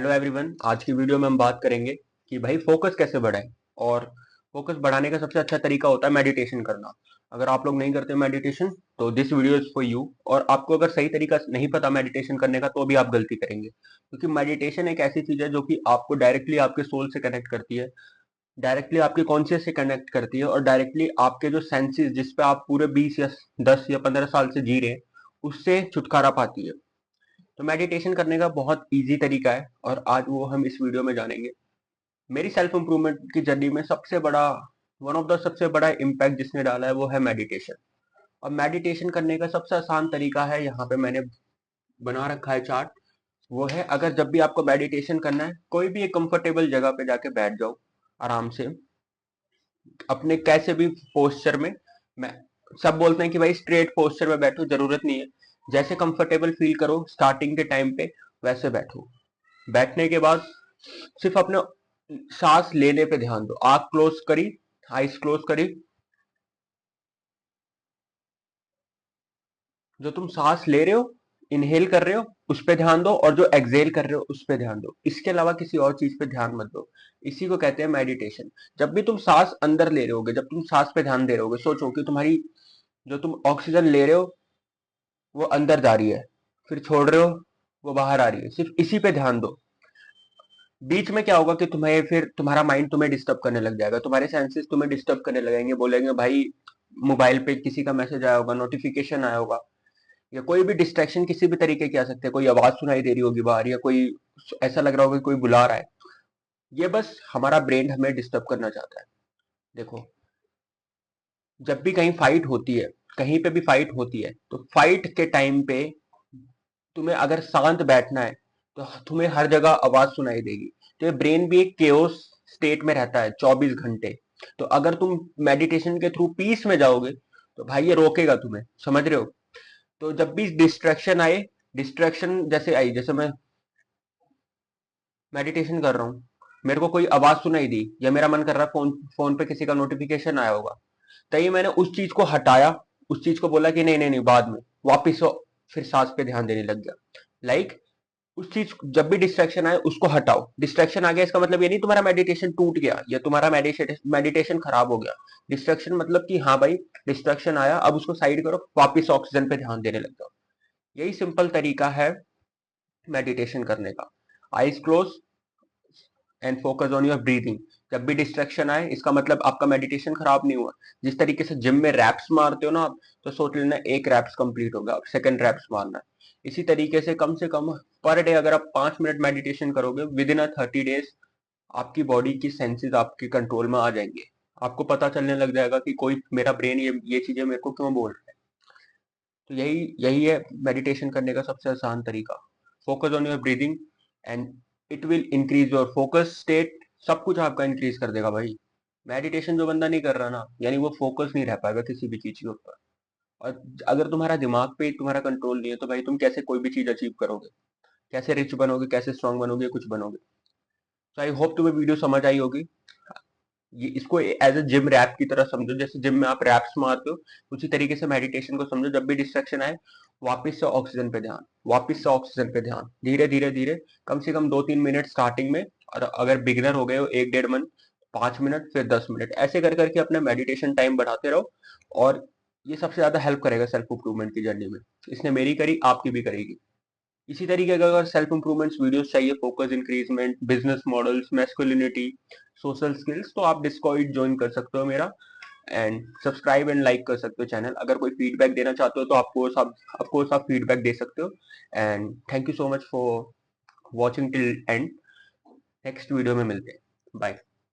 Hello everyone, आज की video में हम बात करेंगे कि भाई फोकस कैसे बढ़ाएं। और फोकस बढ़ाने का सबसे अच्छा तरीका होता है मेडिटेशन करना। अगर आप लोग नहीं करते मेडिटेशन तो this video is for you. और आपको अगर सही तरीका नहीं पता मेडिटेशन करने का तो भी आप गलती करेंगे, क्योंकि मेडिटेशन एक ऐसी चीज है जो कि आपको डायरेक्टली आपके सोल से कनेक्ट करती है, डायरेक्टली आपके कॉन्शियस से कनेक्ट करती है और डायरेक्टली आपके जो सेंसेस जिस पे आप पूरे 20 या 10 या 15 साल से जी रहे हैं उससे छुटकारा पाती है। तो मेडिटेशन करने का बहुत इजी तरीका है और आज वो हम इस वीडियो में जानेंगे। मेरी सेल्फ इंप्रूवमेंट की जर्नी में सबसे बड़ा वन ऑफ द सबसे बड़ा इम्पैक्ट जिसने डाला है वो है मेडिटेशन। और मेडिटेशन करने का सबसे आसान तरीका है, यहाँ पे मैंने बना रखा है चार्ट। वो है, अगर जब भी आपको मेडिटेशन करना है कोई भी एक कंफर्टेबल जगह पे जाके बैठ जाओ आराम से, अपने कैसे भी पोस्चर में। मैं सब बोलते हैं कि भाई स्ट्रेट पोस्चर में बैठो, जरूरत नहीं है। जैसे कंफर्टेबल फील करो स्टार्टिंग के टाइम पे वैसे बैठो। बैठने के बाद सिर्फ अपने सांस लेने पे ध्यान दो। आंख क्लोज करी, आईज क्लोज करी, जो तुम सांस ले रहे हो, इनहेल कर रहे हो उस पे ध्यान दो, और जो एक्सहेल कर रहे हो उस पे ध्यान दो। इसके अलावा किसी और चीज पे ध्यान मत दो। इसी को कहते हैं मेडिटेशन। जब भी तुम सांस अंदर ले रहे होगे, जब तुम सांस पे ध्यान दे रहे होगे, सोचो कि तुम्हारी जो तुम ऑक्सीजन ले रहे हो वो अंदर जा रही है, फिर छोड़ रहे हो वो बाहर आ रही है। सिर्फ इसी पे ध्यान दो। बीच में क्या होगा कि तुम्हें फिर तुम्हारा माइंड तुम्हें डिस्टर्ब करने लग जाएगा, तुम्हारे सेंसेस तुम्हें डिस्टर्ब करने लगेंगे, बोलेंगे भाई मोबाइल पे किसी का मैसेज आया होगा, नोटिफिकेशन आया होगा, या कोई भी डिस्ट्रैक्शन किसी भी तरीके की आ सकते हैं। कोई आवाज सुनाई दे रही होगी बाहर, या कोई ऐसा लग रहा होगा कि कोई बुला रहा है। ये बस हमारा ब्रेन हमें डिस्टर्ब करना चाहता है। देखो, जब भी कहीं फाइट होती है, कहीं पे भी फाइट होती है, तो फाइट के टाइम पे तुम्हें अगर शांत बैठना है तो तुम्हें हर जगह आवाज सुनाई देगी। तो ये ब्रेन भी एक केओस स्टेट में रहता है 24 घंटे। तो अगर तुम मेडिटेशन के थ्रू पीस में जाओगे तो भाई ये रोकेगा तुम्हें, समझ रहे हो। तो जब भी डिस्ट्रैक्शन आए, डिस्ट्रैक्शन जैसे आई, जैसे मैं मेडिटेशन कर रहा हूँ, मेरे को कोई आवाज सुनाई दी या मेरा मन कर रहा है फोन फोन पे किसी का नोटिफिकेशन आया होगा, तभी मैंने उस चीज को हटाया, उस चीज को बोला कि नहीं नहीं नहीं, बाद में वापिस फिर सांस पे ध्यान देने लग गया। लाइक उस चीज, जब भी डिस्ट्रैक्शन आए उसको हटाओ। डिस्ट्रैक्शन आ गया इसका मतलब ये नहीं तुम्हारा मेडिटेशन टूट गया या तुम्हारा मेडिटेशन खराब हो गया। डिस्ट्रैक्शन मतलब कि हाँ भाई, डिस्ट्रैक्शन आया, अब उसको साइड करो, वापिस ऑक्सीजन पे ध्यान देने लग जाओ। यही सिंपल तरीका है मेडिटेशन करने का। Eyes close and focus on your breathing. जब भी डिस्ट्रैक्शन आए इसका मतलब आपका मेडिटेशन खराब नहीं हुआ। जिस तरीके से जिम में रैप्स मारते हो ना आप, तो सोच लेना एक रैप्स कंप्लीट होगा, अब सेकंड रैप्स मारना है। इसी तरीके से कम पर डे अगर आप 5 मिनट मेडिटेशन करोगे, विद इन अ 30 डेज आपकी बॉडी की सेंसेस आपके कंट्रोल में आ जाएंगे। आपको पता चलने लग जाएगा कि कोई मेरा ब्रेन ये चीजें मेरे को क्यों बोल रहा है। तो यही यही है मेडिटेशन करने का सबसे आसान तरीका। Focus on your breathing and it will increase your focus state. सब कुछ आपका इंक्रीज कर देगा भाई। मेडिटेशन जो बंदा नहीं कर रहा ना, यानी वो फोकस नहीं रह पाएगा किसी भी चीज के ऊपर। और अगर तुम्हारा दिमाग पे तुम्हारा कंट्रोल नहीं है तो भाई तुम कैसे कोई भी चीज अचीव करोगे, कैसे रिच बनोगे, कैसे स्ट्रांग बनोगे, कुछ बनोगे। तो आई होप तुम्हें वीडियो समझ आई होगी। ये इसको एज ए जिम रैप की तरह समझो, जैसे जिम में आप रैप्स मारते हो, उसी तरीके से मेडिटेशन को समझो। जब भी डिस्ट्रैक्शन आए, वापस से ऑक्सीजन पे ध्यान, वापस से ऑक्सीजन पे ध्यान, धीरे धीरे धीरे, कम से कम 2-3 मिनट स्टार्टिंग में। और अगर बिगिनर हो गए हो 1-1.5 मंथ, 5 मिनट, फिर 10 मिनट, ऐसे कर करके अपना मेडिटेशन टाइम बढ़ाते रहो। और ये सबसे ज्यादा हेल्प करेगा सेल्फ इंप्रूवमेंट की जर्नी में। इसने मेरी करी, आपकी भी करेगी। इसी तरीके का अगर सेल्फ इंप्रूवमेंट्स वीडियोस चाहिए, focus increment, business models, masculinity, social skills, तो आप डिस्कॉर्ड ज्वाइन कर सकते हो मेरा, एंड सब्सक्राइब एंड लाइक कर सकते हो चैनल। अगर कोई फीडबैक देना चाहते हो तो ऑफकोर्स आप फीडबैक दे सकते हो। And thank you so much for watching till and. Next video में मिलते हैं। बाय।